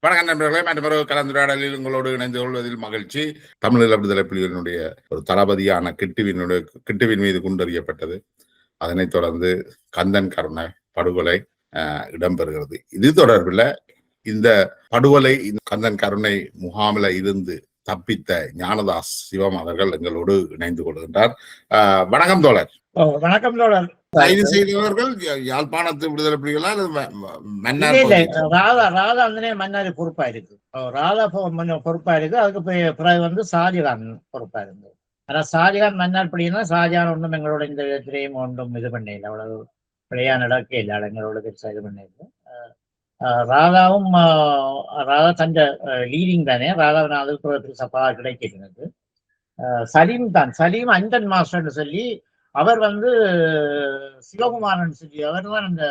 வணக்கம் நண்பர்களே, மற்றொரு கலந்துரையாடலில் உங்களோடு இணைந்து கொள்வதில் மகிழ்ச்சி. தமிழீழ விடுதலை புலிகளினுடைய ஒரு தளபதியான கிட்டுவின் மீது குண்டறியப்பட்டது. அதனைத் தொடர்ந்து கந்தன் கருணை படுகொலை இடம்பெறுகிறது. இது தொடர்பில் இந்த படுகொலை கந்தன் கருணை முகாமில் இருந்து தப்பித்த ஞானதாஸ் சிவம் அவர்கள் எங்களோடு இணைந்து கொள்கின்றார். வணக்கம் தோழர். வணக்கம் தோழர். கைது செய்தவர்கள் யாழ்ப்பாணத்து விடுதலை புலிகளா ராதா மன்னாரி பொறுப்பா இருக்கு. ராதா பொறுப்பா இருக்கு. அதுக்கு பிறகு வந்து ஷாஜகான் பொறுப்பா இருக்கு. ஆனா ஷாஜகான் மன்னார் பிடினா ஷாஜகான் ஒன்றும் எங்களோட இந்த விதத்திலையும் ஒன்றும் இது பண்ணல, அவ்வளவு பிழையா நடக்க இல்லை, எங்களோட பெருசா இது பண்ணிருக்கு. ராதாவும் ராதா தந்த லீடிங் தானே, ராதா அதுக்கு பெருசா கிடைக்கிறது. சலீம் அஞ்சன் மாஸ்டர்னு சொல்லி அவர் வந்து சிவகுமாரன் சொல்லி அவர் தான் அந்த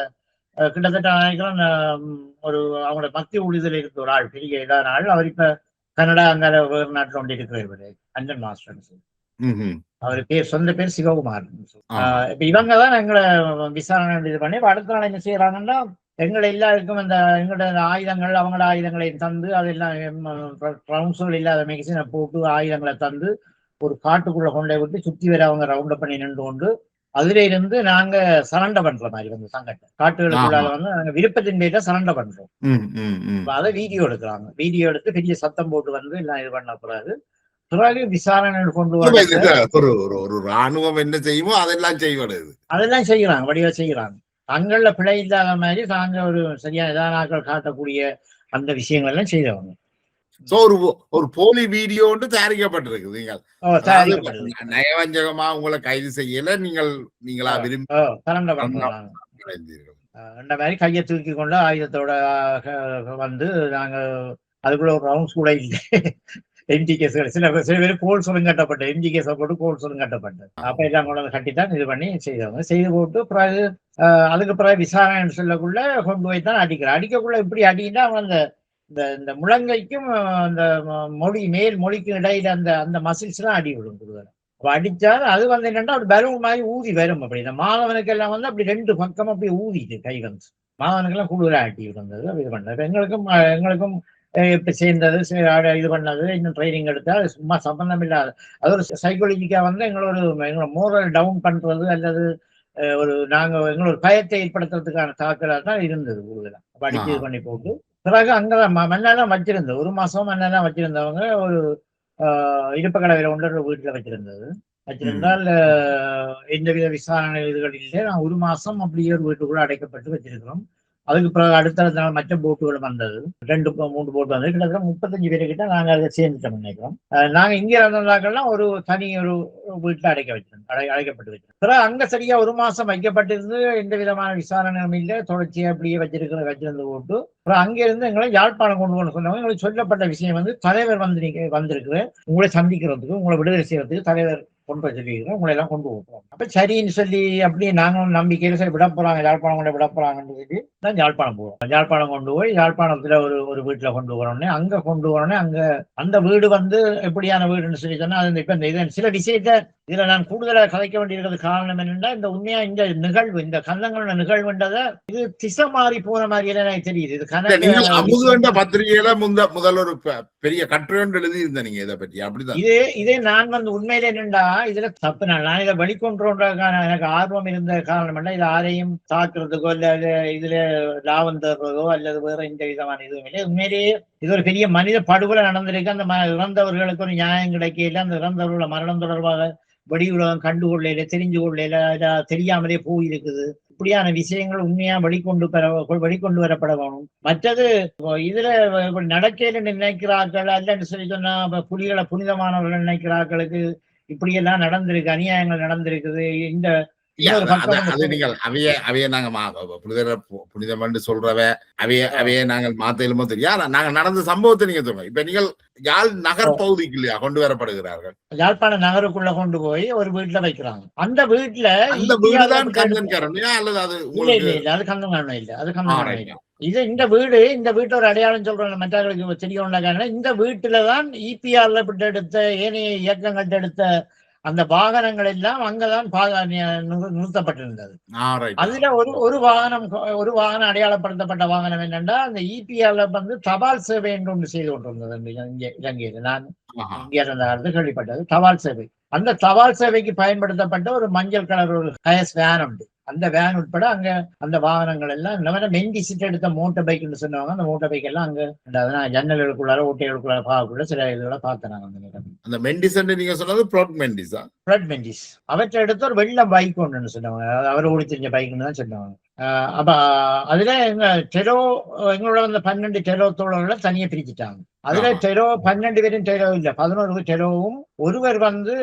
கிட்டத்தட்ட ஒரு அவங்களோட மத்திய ஊழிதல் இருக்க ஒரு ஆள், பெரிய இதான ஆள். அவர் இப்ப கனடா அங்க வேறு நாட்டில் ஒன்று இருக்கிறார் அஞ்சன் மாஸ்டர்னு சொல்லி. அவர் பேர் சொந்த பேர் சிவகுமாரன். இப்ப இவங்க தான் எங்களை விசாரணை இது பண்ணி அடுத்த நாள் என்ன செய்யறாங்கன்னா, எங்களை எல்லாருக்கும் அந்த எங்களோட ஆயுதங்கள் அவங்களோட ஆயுதங்களை தந்து அதெல்லாம் ரவுண்ட்ஸுகள் இல்லாத மேக்சினை போட்டு ஆயுதங்களை தந்து ஒரு காட்டுக்குள்ள கொண்டை விட்டு சுற்றி வர அவங்க ரவுண்ட் பண்ணி நின்று கொண்டு அதுல இருந்து நாங்க சரண்டை பண்ற மாதிரி வந்து சங்கத்தை காட்டுகளுக்குள்ளால வந்து நாங்க விருப்பத்தின் பேர்ல சரண்டை பண்றோம். அதை வீடியோ எடுக்கிறாங்க. வீடியோ எடுத்து பெரிய சத்தம் போட்டு வந்து எல்லாம் இது பண்ண கூடாது. பிறகு விசாரணை கொண்டு ஒரு ராணுவம் என்ன செய்யுமோ அதெல்லாம் செய்யறாங்க, வடிவா செய்யறாங்க. தங்கள பிழை இல்லாத மாதிரி தாங்க ஒரு சரியான இதானாக்கள் காட்டக்கூடிய அந்த விஷயங்கள் எல்லாம் செய்தவங்க. ஒரு போலி வீடியோ தயாரிக்கப்பட்டிருக்கு. நயவஞ்சகமா உங்களை கைது செய்யல, நீங்களா விரும்பி அந்த மாதிரி கையை தூக்கி கொண்டு ஆயுதத்தோட வந்து நாங்க அதுக்குள்ள ஒரு ரவுண்ட்ஸ் கூட இல்லை. எம்ஜி கேஸ்கள் சில பேர் கோல் சொல்லும் கட்டப்பட்டது, எம்ஜி கேஸை போட்டு கோல் சொல்லும் கட்டப்பட்டது. அப்ப எல்லாம் கொண்டு வந்து கட்டித்தான் இது பண்ணி செய்தவங்க. செய்து போட்டு பிறகு அதுக்கு பிறகு விசாரணை சொல்லக்குள்ள கொண்டு போய் தான் அடிக்கக்குள்ள இப்படி அடின்னா அவங்க இந்த முழங்கைக்கும் அந்த மேல் மொழிக்கும் இடையில அந்த மசில்ஸ் எல்லாம் அடி விடும் கொடுக்குறேன். அப்ப அடிச்சால் அது வந்து என்னன்னா ஒரு பலூன் மாதிரி ஊதி வரும். அப்படி இந்த மாணவனுக்கு எல்லாம் வந்து அப்படி ரெண்டு பக்கம் அப்படி ஊதிட்டு கை வந்து மாணவனுக்கெல்லாம் கூடுதலா அடி விடுந்தது. இது பண்ணது எங்களுக்கும் இப்ப சேர்ந்தது இது பண்ணது இன்னும் ட்ரைனிங் எடுத்தா அது சும்மா சம்பந்தம் இல்லாத அது ஒரு சைக்காலஜிக்கா வந்து எங்களோட மோரல் டவுன் பண்றது அல்லது எங்களோட பயத்தை ஏற்படுத்துறதுக்கான தாக்கலாக தான் இருந்தது கூடுதலா. அப்ப அடிச்சு இது பண்ணி போட்டு பிறகு அங்கதான் மண்ணெல்லாம் வச்சிருந்தது. ஒரு மாசம் மண்ணெல்லாம் வச்சிருந்தவங்க ஒரு இடுப்பு கலவையில ஒன்றரை வீட்டுல வச்சிருந்தால் எந்தவித விசாரணை இதுகள் இல்லை. நான் ஒரு மாசம் அப்படியே ஒரு வீட்டுக்குள்ள அடைக்கப்பட்டு வச்சிருக்கிறோம். அதுக்கு பிறகு அடுத்த நாள் மற்ற போட்டுகளும் வந்தது, 2-3 போட்டு வந்தது. கிட்டத்தட்ட 35 பேருக்கிட்ட நாங்க அதை சேர்ந்துட்டோம் நினைக்கிறோம். நாங்க இங்க இருந்ததாக்கெல்லாம் ஒரு தனி ஒரு வீட்டுல அடைக்கப்பட்டு வச்சிருக்கோம். பிறகு அங்க சரியா ஒரு மாசம் வைக்கப்பட்டிருந்து எந்த விதமான விசாரணையும் இல்லை, தொடர்ச்சியா அப்படியே வச்சிருந்து போட்டு அப்புறம் அங்க இருந்து எங்களை யாழ்ப்பாணம் கொண்டு போன சொன்னவங்க. எங்களுக்கு சொல்லப்பட்ட விஷயம் வந்து தலைவர் வந்து நீங்க வந்திருக்கு உங்களை சந்திக்கிறதுக்கு, உங்களை விடுதலை செய்யறதுக்கு தலைவர் கொண்டு போய் சொல்லிக்கிறோம், உங்களை எல்லாம் கொண்டு போகிறோம். அப்ப சரின்னு சொல்லி அப்படியே நாங்களும் நம்பிக்கையில சரி விட போறாங்க, யாழ்ப்பாணம் கொண்டு விட போறாங்கன்னு சொல்லி தான் யாழ்ப்பாணம் போவோம். யாழ்ப்பாணம் கொண்டு போய் யாழ்ப்பாணத்துல ஒரு வீட்டுல கொண்டு போறோன்னே அங்க கொண்டு போறோன்னே அங்க அந்த வீடு வந்து எப்படியான வீடுன்னு சொல்லி சொன்னா அது இப்ப இந்த சில விஷயத்த இதுல நான் கூடுதலாக கதைக்க வேண்டியிருக்கிறது காரணம் என்னன்னா, இந்த உண்மையா இந்த நிகழ்வு இந்த கந்தங்களோட நிகழ்வுன்றத இது திசை மாறி போன மாதிரி எனக்கு தெரியுது. இது பத்திரிகையில முதல் ஒரு பெரிய கட்டுரை எழுதி இருந்த நீங்க இதை பற்றி அப்படிதான் இதே நான் வந்து உண்மையில என்னண்டா இதுல தப்பு நான் இதை வெளிக்கொண்டுறதுக்கான எனக்கு ஆர்வம் இருந்த காரணம் என்ன, இது யாரையும் தாக்குறதுக்கோ இல்ல இதுல லாபம் தர்றதோ அல்லது வேற எந்த விதமான இதுவும் இல்லை. உண்மையிலேயே இது ஒரு பெரிய மனித படுகொலை நடந்திருக்கு. அந்த இறந்தவர்களுக்கு ஒரு நியாயம் கிடைக்கல, அந்த இறந்தவர்களோட மரணம் தொடர்பாக வெளி உலகம் கண்டுகொள்ளையில தெரிஞ்சு கொள்ளையில தெரியாமலே போயிருக்குது. இப்படியான விஷயங்கள் உண்மையா வெளிக்கொண்டு வரப்பட வேணும். மற்றது இதுல நடக்கையில நினைக்கிறார்கள் அல்லன்னு சொல்லி சொன்னா புலிகளை புனிதமானவர்கள் நினைக்கிறார்களுக்கு இப்படியெல்லாம் நடந்திருக்கு, அநியாயங்கள் நடந்திருக்குது. இந்த அவைய நாங்க புனிதம் என்று சொல்றவ அவைய நாங்கள் மாத்தையிலுமோ தெரியும். நாங்க நடந்த சம்பவத்தை நீங்க சொல்றோம். இப்ப நீங்கள் யாழ் நகர் பகுதிக்கு இல்லையா கொண்டு வரப்படுகிறார்கள், யாழ்ப்பாண நகருக்குள்ள கொண்டு போய் ஒரு வீட்டுல வைக்கிறாங்க. அந்த வீட்டுல அந்த வீடுதான் கந்தன் கருணையா அல்லது அது அது கந்தன் கருணை இல்லை, அது கந்தன் கருணை இல்லை. இந்த வீட்டு ஒரு அடையாளம் சொல்றோம் மற்றவர்களுக்கு தெரியல. இந்த வீட்டுலதான் இபிஆர்ல எடுத்த ஏனைய இயக்கங்கள்ட்ட எடுத்த அந்த வாகனங்கள் எல்லாம் அங்கதான் நிறுத்தப்பட்டிருந்தது. ரைட். அதுல ஒரு வாகனம் அடையாளப்படுத்தப்பட்ட வாகனம் என்னன்னா, அந்த இபிஆர்ல வந்து தபால் சேவை என்று ஒன்று செய்து கொண்டிருந்தது இலங்கையில். நான் இங்கே இருந்த காலத்தில் கேள்விப்பட்டது தபால் சேவை. அந்த தபால் சேவைக்கு பயன்படுத்தப்பட்ட ஒரு மஞ்சள் கலர் ஒரு ஹயஸ் வேன் உண்டு. அந்த வேன் உட்பட அங்க அந்த வாகனங்கள் எல்லாம் மெண்டி சிட் எடுத்த மோட்டர் பைக்னு சொன்னவங்க. அந்த மோட்டர் பைக் எல்லாம் அங்க ஜன்னல்களுக்குள்ளார ஓட்டைகளுக்குள்ளார பார்க்கக்குள்ள சில இதுகளை பார்த்தேன். அந்த மெண்டிஸ் நீங்க சொன்னது பிளாட் மெண்டிஸ். அவற்றை எடுத்து ஒரு வெள்ள பைக் ஒன்றுன்னு சொன்னவங்க. அவர் ஓடி தெரிஞ்ச பைக்னு தான் சொன்னவங்க. அப்ப அதுல எங்களோட வந்து 12 டெரோ தோழர்களை தனியா பிரிச்சுட்டாங்க. அதுல டெரோ 12 பேரும் டெரோ இல்ல, 11 டெரோவும். ஒருவர் வந்து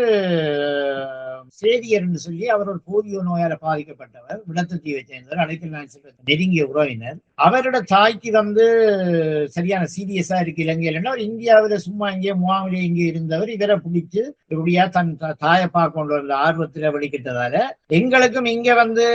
சேவியர் என்று சொல்லி அவர் ஒரு போலியோ நோயால பாதிக்கப்பட்டவர், விடத்தீவை சேர்ந்தவர், அடைக்கல் நெருங்கிய உறவினர். அவரோட தாய்க்கு வந்து சரியான சீரியஸா இருக்கு இலங்கையில். அவர் இந்தியாவில சும்மா இங்கே முகாமிலே இங்கே இருந்தவர். இவரை பிடிச்சு இப்படியா தன் தாயை பார்க்க வந்த ஆர்வத்துல வெளிக்கிட்டதால எங்களுக்கும் இங்க வந்து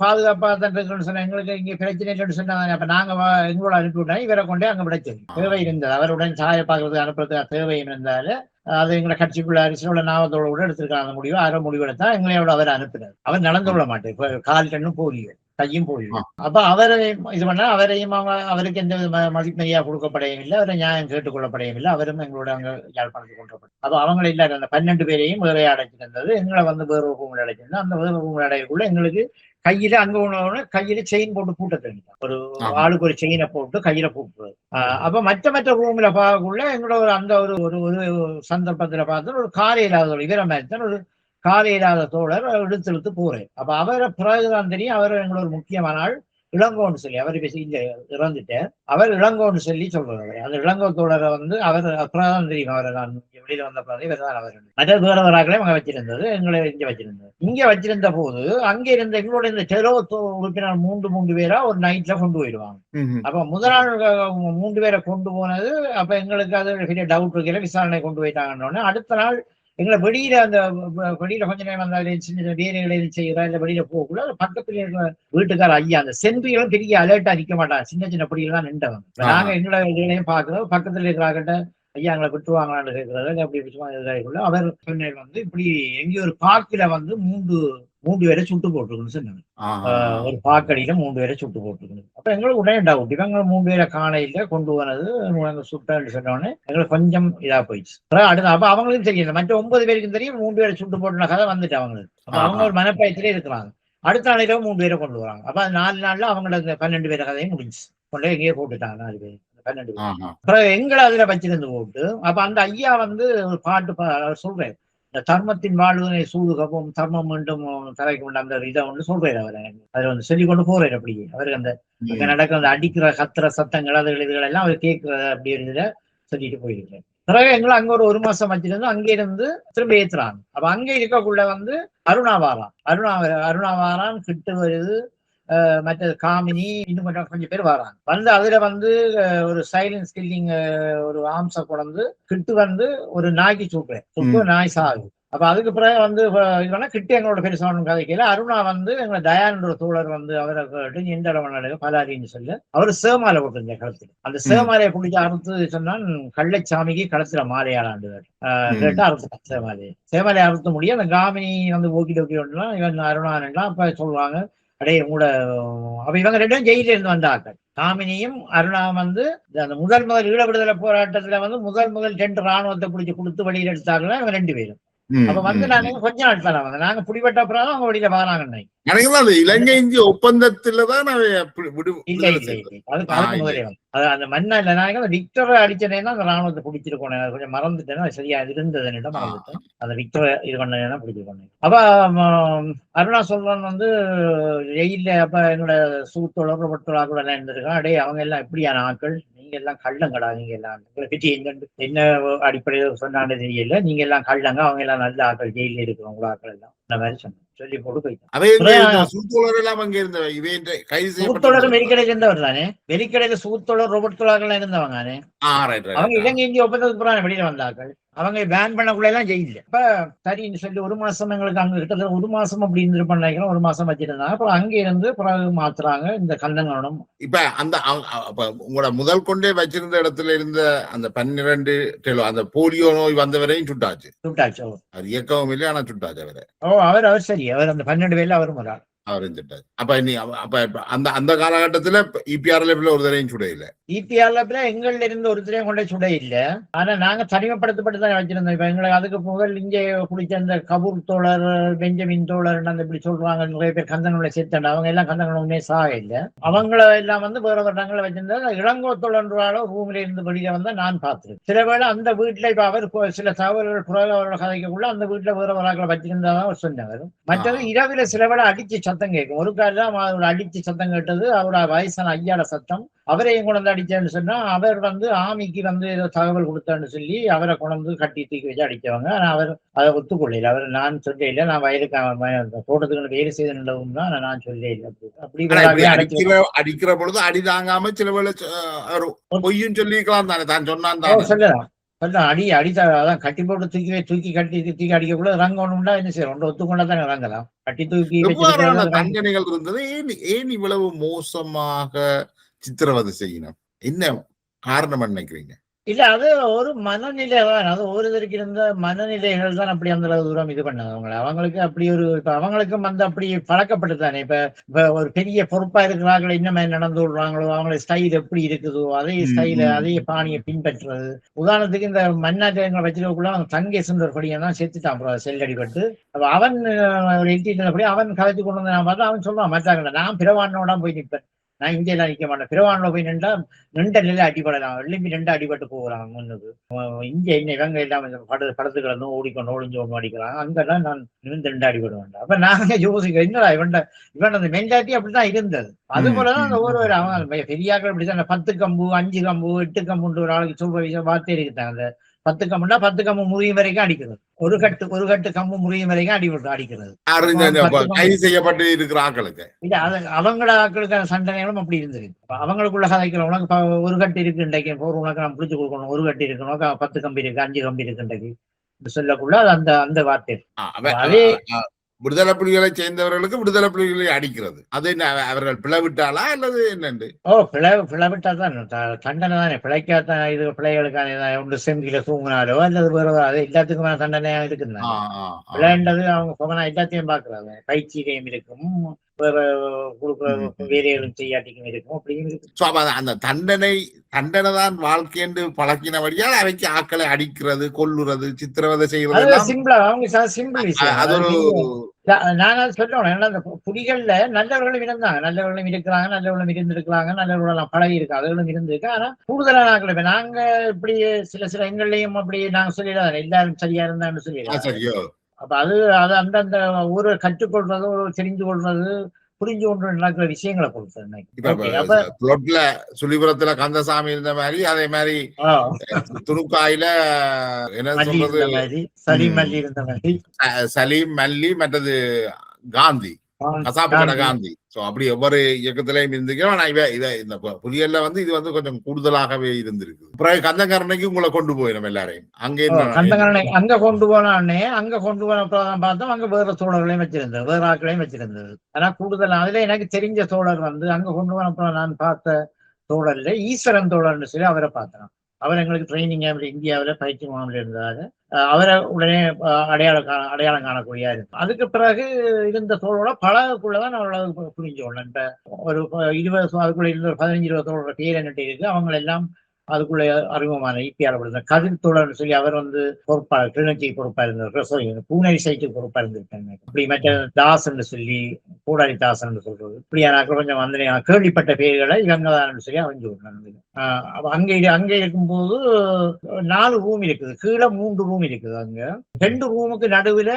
பாதுகாப்பா தான் இருக்குன்னு சொன்ன, எங்களுக்கு இங்க பிரச்சனை இல்லைன்னு சொன்னாங்க. அப்ப நாங்க எங்களோட அனுப்பிவிட்டோம். இவரை கொண்டே அங்க விடச்சது தேவை இருந்தது. அவருடன் தாயை பார்க்கறதுக்கு அனுப்புறதுக்கு தேவை இருந்தால அது எங்களை கட்சிக்குள்ள அரிசியோட நாவத்தோட கூட எடுத்திருக்காங்க. அந்த முடிவு அரை முடிவெடுத்தா எங்களையோட அவர் அனுப்பினார். அவர் நடந்து கொள்ள மாட்டேன். இப்ப கால் கண்ணும் போலியோ, கையும் போலியோ. அப்ப அவரை இது பண்ணா அவரையும் அவருக்கு எந்த மதிப்பெரியா கொடுக்கப்படையும் இல்லை, அவரை நியாயம் கேட்டுக்கொள்ளப்படையும் இல்லை. அவரும் எங்களோட அங்க யாழ்ப்பாணத்துக்கு கொண்டு. அப்ப அவங்க இல்லாத அந்த 12 பேரையும் வேற அடைச்சிருந்தது. எங்களை வந்து வேற ரூமில் அடைச்சிருந்தது. அந்த வேற ரூமில் அடையக்குள்ள எங்களுக்கு கையில அங்க ஒண்ணு கையில செயின் போட்டு பூட்ட தெரியும். ஒரு ஆளுக்கு ஒரு செயினை போட்டு கையில பூட்டுறது. அப்ப மற்ற ரூம்ல பார்க்கக்குள்ள எங்களோட அந்த ஒரு சந்தர்ப்பத்துல பார்த்து ஒரு காலை இல்லாத இவர மாதிரி ஒரு காலை இல்லாத தோழர் இழுத்து போறேன். அப்ப அவரை பிறகுதான் தெரியும் அவர் எங்களோட ஒரு முக்கியமான ஆள் இளங்கோன்னு சொல்லி. அவர் இல்ல இறந்துட்டு அவர் இளங்கோன்னு சொல்லி சொல்றாரு. அந்த இளங்கோ தோழரை வந்து அவர் அப்புறம் தெரியும். அவரை நான் வெளியில வந்த பிறகு வேறதான் அவர் மற்ற வேறவராக்களே அங்க வச்சிருந்தது. எங்களை இங்க வச்சிருந்த போது அங்க இருந்த எங்களோட இந்த டெரோ உறுப்பினர் 3 பேரா ஒரு நைட்ல கொண்டு போயிடுவாங்க. அப்ப முதல் நாள் 3 பேரை கொண்டு போனது. அப்ப எங்களுக்கு அது பெரிய டவுட் இருக்கிற விசாரணை கொண்டு போயிட்டாங்கன்னு. அடுத்த நாள் எங்களை வெளியில கொஞ்ச நேரம் வந்தாலும் சின்ன வேலைகளை செய்யறா இல்ல வெளியில போகக்கூட பக்கத்துல இருக்கிற வீட்டுக்கார ஐயா அந்த சென்ட்ரிகளும் பெரிய அலர்ட்டா நிக்க மாட்டாங்க. சின்ன படியில தான் நின்றவங்க. நாங்க எங்களை வேலையும் பார்க்கிறோம். பக்கத்துல இருக்கிறாங்கிட்ட ஐயா எங்களை விட்டுவாங்களான்னு கேட்கறது அப்படி விஷயமா. அவர் சொன்ன வந்து இப்படி எங்கேயோ ஒரு பார்க்கில வந்து 3 பேரை சுட்டு போட்டுருக்குன்னு சொன்னாங்க. ஒரு பாக்கடியில 3 பேரை சுட்டு போட்டுருக்கணும். அப்ப எங்களுக்கு உடனே டவுட். இவங்க 3 பேரை காணையில கொண்டு போனது சுட்டன்னு சொன்னோடனே எங்களுக்கு கொஞ்சம் இதா போயிடுச்சு. அடுத்த அப்ப அவங்களுக்கும் தெரியும், மற்ற 9 பேருக்கும் தெரியும் 3 பேரை சுட்டு போட்டுன கதை வந்துட்டு அவங்களுக்கு. அப்ப அவங்க ஒரு மனப்பாயத்திலே இருக்கிறாங்க. அடுத்த நாளையில 3 பேரை கொண்டு வராங்க. அப்ப 4 நாள்ல அவங்களோட 12 பேரை கதையும் முடிஞ்சு கொண்டு எங்கேயே போட்டுட்டாங்க 4 பேர் 12 பேர். அப்புறம் எங்களை அதுல வச்சிருந்து போட்டு அப்ப அந்த ஐயா வந்து ஒரு பாட்டு சொல்றேன், இந்த தர்மத்தின் வாழ்வினை சூதுகவும் தர்மம் மீண்டும் தலைக்கு கொண்டு அந்த இதை ஒன்று சொல்றாரு. அவர் அதை வந்து சொல்லி கொண்டு போறாரு. அப்படியே அவருக்கு அந்த நடக்கிற அந்த அடிக்கிற கத்துற சத்தங்கள் அதுகள் இதுகள் எல்லாம் அவர் கேட்கிற அப்படி இருந்த சொல்லிட்டு போயிருக்காரு. பிறகு எங்களை அங்க ஒரு மாசம் வச்சிருந்து அங்க இருந்து திரும்ப ஏத்துறாங்க. அப்ப அங்க இருக்கக்குள்ள வந்து அருணாவாரான் கிட்டு வருது. மற்றது காமினி இன்னும் கொஞ்சம் பேர் வராங்க. வந்து அதுல வந்து ஒரு சைலன்ஸ் கில்லிங் ஒரு ஆம்ச கொண்டு கிட்டு வந்து ஒரு நாய்க்கு சுட்டு நாய் சாகு. அப்ப அதுக்கு பிறகு வந்து கிட்டு எங்களோட பெருசான கதைக்கையில அருணா வந்து எங்களை தயானோட தோழர் வந்து அவரை கேட்டு பலாரின்னு சொல்லி அவரு சேமாலை போட்டிருந்த களத்துல. அந்த சேமாலையை பிடிச்சி அறுத்து சொன்னான் கள்ளச்சாமிக்கு களத்துல மாலையாளாண்டுவார் கேட்டா அறுத்து சேமாலையை அறுத்த முடியும். அந்த காமினி வந்து ஓக்கி இவன் அருணான்லாம் அப்ப சொல்லுவாங்க அடைய கூட. அப்ப இவங்க 2 பேரும் ஜெயில இருந்து வந்தார்கள். காமினியும் அருணா வந்து அந்த முதல் ஈழ விடுதலை போராட்டத்துல வந்து முதல் 2 ராணுவத்தை பிடிச்சி கொடுத்து வெளியில எடுத்தாங்கன்னா இவங்க 2 பேரும். அப்ப வந்து நாங்க கொஞ்ச நாள் தான் வந்தோம். நாங்க பிடிபட்ட அப்புறம் அவங்க வெளியில வராங்க. இலங்கை இந்திய ஒப்பந்தத்துலதான் அந்த மண்ணா இல்ல நாங்க விக்டரை அடிச்சேன்னா அந்த ராணுவத்தை பிடிச்சிருக்கோம். கொஞ்சம் மறந்துட்டேன்னா சரியா இருந்ததுன்னு மறந்துட்டேன். அந்த விக்டரை இது பண்ண பிடிச்சிருக்கோம். அப்ப அருணா சொல்றன் வந்து ஜெயில அப்ப என்னோட சூத்தோட பட்டோட கூட எல்லாம் இருந்திருக்கான். அடே அவங்க எல்லாம் எப்படியான ஆட்கள், நீங்க எல்லாம் கள்ளங்கடா, நீங்க எல்லாம் உங்களை பற்றி என்ன அடிப்படையில் சொன்னான்னு தெரியல, நீங்க எல்லாம் கள்ளங்க, அவங்க எல்லாம் நல்ல ஆட்கள் ஜெயில இருக்கிறவங்களா ஆட்கள் எல்லாம் அந்த மாதிரி சொன்னேன். சொல்லி போட்டு போயிட்டான். அவை எங்க இருந்த சூத்தோழர் எல்லாம் அங்க இருந்தவ இவை கைது சூத்தோழர் வெளிக்கடையில இருந்தவர் தானே. வெளிக்கடையில சூத்தோழர் ரோபர்ட் தொழார்கள் இருந்தவங்க தானே. அவங்க இலங்கை இந்திய ஒப்பந்தத்துக்கு புறான வெளியில வந்தார்கள். அவங்க பேன் பண்ணக்குள்ள எல்லாம் ஜெயில. இப்ப சரின்னு சொல்லி 1 மாசம் எங்களுக்கு அங்க கிட்டத்தட்ட 1 மாசம் அப்படி இருந்திருப்பான்னு நினைக்கிறேன். 1 மாசம் வச்சிருந்தாங்க. அப்புறம் அங்க இருந்து பிறகு மாத்துறாங்க இந்த கந்தங்கரணம். இப்ப அந்த உங்களோட முதல் கொண்டே வச்சிருந்த இடத்துல இருந்த அந்த 12 அந்த போலியோ நோய் வந்தவரையும் சுட்டாச்சு. அது இயக்கவும் இல்லை, ஆனா சுட்டாச்சு அவரை. அவர் சரி, அவர் அந்த 12 பேர்ல அவரும் ஒரு ஆள். அவரிஞ்சிட்டாரு. அப்ப நீ அப்ப அந்த காலகட்டத்துல இபிஆர்எல்எஃப்ல ஒரு தரையும் சுட இல்ல. இபிஆர்எல்எஃப்ல எங்கள்ல இருந்து ஒரு தரையும் கொண்டே சுட இல்ல. ஆனா நாங்க தனிமைப்படுத்தப்பட்டு தான் வச்சிருந்தோம். இப்ப எங்களுக்கு அதுக்கு முதல் இங்கே குடிச்ச அந்த கபூர் தோழர், பெஞ்சமின் தோழர் அந்த இப்படி சொல்றாங்க நிறைய பேர் கந்தங்களை சேர்த்தாங்க. அவங்க எல்லாம் கந்தங்களுமே சாக இல்ல. அவங்கள எல்லாம் வந்து வேற இடங்களை வச்சிருந்தா இளங்கோ தோழன்றாலும் ரூம்ல இருந்து வெளியே வந்தா நான் பார்த்துருக்கேன். சில வேளை அந்த வீட்டுல இப்ப அவர் சில தகவல்கள் புறக அவரோட கதைக்குள்ள அந்த வீட்டுல வேற வராக்களை வச்சிருந்தாதான் அவர் சொன்னவர். மற்றது இரவுல சில வேளை அடிச்சு சத்தம் கேட்கும். ஒரு காலம் அவர் அடிச்சு சத்தம் கேட்டது அவரோட வயசான ஐயாட சத்தம். அவரையும் கொண்டு அடிச்சேன்னு சொன்னா அவர் வந்து ஆமிக்கு வந்து ஏதோ தகவல் கொடுத்தான்னு சொல்லி அவரை கொண்டு கட்டி தூக்கி வச்சு அடிச்சவங்க. ஆனா அவர் அதை ஒத்துக்கொள்ள. அவர் நான் சொல்ல இல்லை, நான் வயலுக்கு தோட்டத்துக்கு வேலை செய்து நிலவும் தான் நான் சொல்ல இல்லை. அப்படி அடிக்கிற பொழுது அடி தாங்காம சில வேளை பொய்யும் சொல்லிக்கலாம் தானே, தான் சொன்னான் சொல்லலாம். அதான் கட்டி போட்டு தூக்கி அடிக்கக்குள்ள ரங்கணும்னா என்ன செய்யணும், ஒன்று ஒத்துக்கொண்டா தானே ரங்கலாம். கட்டி தூக்கி தண்டனைகள் இருந்தது. ஏன் இவ்வளவு மோசமாக சித்திரவதை செய்யணும், என்ன காரணம் நினைக்கிறீங்க? இல்ல அது ஒரு மனநிலை தான். அது ஒருத்தருக்கு இருந்த மனநிலைகள் தான் அப்படி அந்த தூரம் இது பண்ணது. அவங்களுக்கு அப்படி ஒரு இப்ப அவங்களுக்கும் வந்து அப்படி பழக்கப்பட்டுதானே. இப்ப ஒரு பெரிய பொறுப்பா இருக்கிறார்கள், என்ன மாதிரி நடந்து கொள்றாங்களோ, அவங்களோட ஸ்டைல் எப்படி இருக்குதோ அதே ஸ்டைல அதே பாணியை பின்பற்றுறது. உதாரணத்துக்கு இந்த மன்னாட்டங்களை வச்சிருக்கக்குள்ள அவன் தங்கேசன் ஒரு படியை தான் செத்துட்டான். அப்புறம் செல்லடிப்பட்டு அவன் ஒரு எழுதிட்டபடி அவன் கலைச்சு கொண்டு வந்து நான் பார்த்தா அவன் சொல்லுவான் மச்சாங்கல்ல, நான் பிறவானோட போய் நிற்பேன், நான் இந்தியில நிக்க மாட்டேன். பிறவான்ல போய் நின்றா 2 நிலை அடிபடலாம், வெள்ளிம்பி 2 அடிபட்டு போகிறாங்க முன்னுக்கு. இங்க என்ன இவங்க எல்லாம் படத்துக்கு வந்து ஓடிக்கொண்டு ஒளிஞ்சு அடிக்கிறாங்க. அங்கெல்லாம் நான் 2 அடிபட வேண்டாம். அப்ப நாங்க யோசிக்கிறோம், என்னடா இவன் அந்த மென்டாலிட்டி அப்படிதான் இருந்தது. அது போலதான் அந்த ஒவ்வொரு அவங்க பெரியாக்கள் இப்படிதான் 10 கம்பு 5 கம்பு 8 கம்புன்ற ஒரு ஆளுக்கு சொல்ற வார்த்தை இருக்குதாங்க. அந்த 10 கம்புனா 10 கம்பு முறியும் வரைக்கும் அடிக்கிறது. ஒரு கட்டு கம்பு முறியும் வரைக்கும் அடிக்கிறது. கைது செய்யப்பட்டு இருக்கிற ஆக்களுக்கு இல்ல அவங்களோட ஆக்களுக்கான சண்டனைகளும் அப்படி இருந்திருக்கு. அவங்களுக்குள்ள கதைக்கிற உனக்கு ஒரு கட்டு இருக்கு இன்றைக்கு உனக்கு நான் பிடிச்சு கொடுக்கணும், ஒரு கட்டு இருக்கு உனக்கு 10 கம்பி இருக்கு 5 கம்பி இருக்கு இன்றைக்கு சொல்லக்குள்ள அது அந்த வார்த்தை. அதே விடுதலை புலிகளை சேர்ந்தவர்களுக்கு விடுதலை புலிகளை அடிக்கிறது அது என்ன, அவர்கள் பிளவிட்டாலா அல்லது என்னண்டு? பிளவிட்டா தான் தண்டனை தானே. பிழைக்காதான் இது பிள்ளைகளுக்கான ஒன்று செம்பில தூங்கினாலோ அல்லது வேற அது எல்லாத்துக்குமான தண்டனையா இருக்குதுங்க. பிள்ளைன்றது அவங்க போனா எல்லாத்தையும் பாக்குறாங்க. பயிற்சியிலையும் இருக்கும், வேலைகளும் செய்யாட்டிக்கும் இருக்கும், அப்படியும் இருக்கு. அந்த தண்டனை தான் வாழ்க்கை என்று பழக்கினபடியால் அவைக்கு ஆக்களை அடிக்கிறது, கொல்லுறது, சித்திரவதை செய்வது சிம்பிளா அவங்க சிம்பிள் விஷயம். அது ஒரு நாங்க சொல்றோம். ஏன்னா அந்த புலிகள்ல நல்லவர்களும் இருந்தாங்க, நல்லவர்களும் இருக்கிறாங்க, நல்லவர்களும் இருந்திருக்கிறாங்க, நல்லவர்களும் பழகி இருக்கு, அதுகளும் இருந்திருக்கு. ஆனா கூடுதலா நாங்கள் நாங்க இப்படி சில எங்கள்லயும் அப்படி நாங்க சொல்லிடாத எல்லாரும் சரியா இருந்தான்னு சொல்லிடுறோம். அப்ப அது அந்தந்த ஊரை கற்றுக்கொள்றது, ஒரு தெரிஞ்சு கொள்றது, புரிஞ்சு கொண்டு நடக்கிற விஷயங்களை பொறுத்து. சுழிபுரத்துல கந்தசாமி இருந்த மாதிரி அதே மாதிரி துணுக்காயில என்ன சொல்றது சலீம் மல்லி மற்றது காந்தி கசாப்பு கடை காந்தி. அப்படி ஒவ்வொரு இயக்கத்திலையும் இருந்துக்கிறோம். ஆனா இந்த புலிகள்ல வந்து இது வந்து கொஞ்சம் கூடுதலாகவே இருந்திருக்கு. அப்புறம் கந்தங்கரணைக்கு உங்களை கொண்டு போயிடும் எல்லாரையும். கந்தங்கரணை அங்க கொண்டு போனே, அங்க கொண்டு போனப்பதான் பார்த்தோம் அங்க வேற தோழர்களையும் வச்சிருந்தது, வேற ஆட்களையும் வச்சிருந்தது. ஆனா கூடுதல் அதுல எனக்கு தெரிஞ்ச தோழர் வந்து அங்க கொண்டு போனப்ப நான் பார்த்த தோழர்ல ஈஸ்வரன் தோழர்னு சொல்லி அவரை பார்த்தேன். அவர் எங்களுக்கு ட்ரைனிங் இந்தியாவில் பயிற்சி முகாமில் இருந்ததாக அவரை உடனே அடையாளம் காணக்கூடியா இருக்கு. அதுக்கு பிறகு இருந்த தோழோட பழகுக்குள்ளதான் அவளை புரிஞ்சு கொள்ளேன். இப்ப ஒரு 20 அதுக்குள்ள இருந்த 15-20 தோழோட பேர் என்னட்டு இருக்கு. அவங்க எல்லாம் அதுக்குள்ள அறிமுகமான இபிஆர் கதிர் தோழர்னு சொல்லி அவர் வந்து பொறுப்பாளர், கிளிநொச்சிக்கு பொறுப்பா இருந்தவர், பூனேரி சைட்டுக்கு பொறுப்பா இருந்திருக்காங்க. இப்படி மற்ற தாசன் சொல்லி கூடாரி தாசன் சொல்றது இப்படியான கொஞ்சம் வந்து கேள்விப்பட்ட பேர்களை இவங்கதான் சொல்லி அவங்க சொல்றாங்க. அங்க இருக்கும்போது 4 ரூம் இருக்குது, கீழே 3 ரூம் இருக்குது. அங்க 2 ரூமுக்கு நடுவுல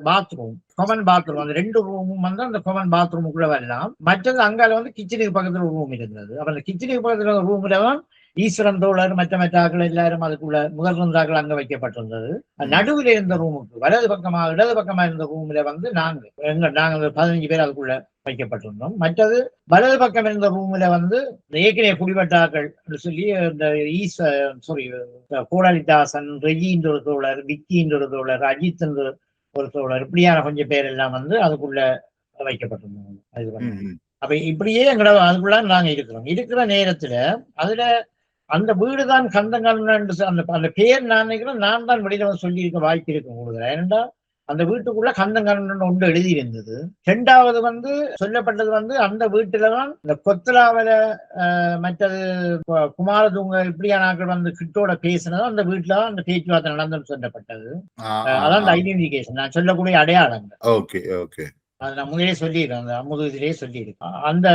பாத்ரூம், கொமன் பாத்ரூம். அந்த 2 ரூமும் வந்து அந்த கொமன் பாத்ரூமுக்குள்ள வரலாம். மற்றது அங்கால வந்து கிச்சனுக்கு பக்கத்துல ஒரு ரூம் இருந்தது. அப்ப அந்த கிச்சனுக்கு பக்கத்துல ரூம்ல தான் ஈஸ்வரன் தோழர் மற்ற ஆக்கள் எல்லாரும் அதுக்குள்ள முதல் இருந்தாக்கள் அங்க வைக்கப்பட்டிருந்தது. நடுவில் இருந்த ரூமுக்கு வலது பக்கமா இடது பக்கமா இருந்த ரூம்ல வந்து நாங்க 15 பேர் அதுக்குள்ள வைக்கப்பட்டிருந்தோம். மற்றது வலது பக்கம் இருந்த ரூம்ல வந்து ஏற்கனவே குடிபட்டாக்கள் சொல்லி இந்த கோடாலிதாசன், ரெஜின்ற ஒரு தோழர், விக்கின்ற ஒரு தோழர், அஜித் என்ற ஒரு தோழர், இப்படியான கொஞ்சம் பேர் எல்லாம் வந்து அதுக்குள்ள வைக்கப்பட்டிருந்தாங்க. அப்ப இப்படியே எங்களை அதுக்குள்ள நாங்க இருக்கிற நேரத்துல அதுல அந்த வீடுதான் கந்தங்கண்ணன் அந்த பேர் நான் நினைக்கிறேன் நான் தான் வெளியில வந்து சொல்லி இருக்க வாய்ப்பு இருக்கு உங்களுக்கு. ஏனென்றா அந்த வீட்டுக்குள்ள கந்தங்கண்ணன் ஒன்று எழுதி இருந்தது. 2வது வந்து சொல்லப்பட்டது வந்து அந்த வீட்டுலதான் இந்த கொத்தலாவல மற்றது குமாரதுங்க இப்படியான ஆட்கள் வந்து கிட்டோட பேசினதும் அந்த வீட்டுலதான் அந்த பேச்சுவார்த்தை நடந்துன்னு சொல்லப்பட்டது. அதான் அந்த ஐடென்டிபிகேஷன் நான் சொல்லக்கூடிய அடையாளங்கள். ஓகே ஓகே, அது நான் முதலே சொல்லியிருக்கேன், அந்த அமுது இதிலே சொல்லியிருக்கேன். அந்த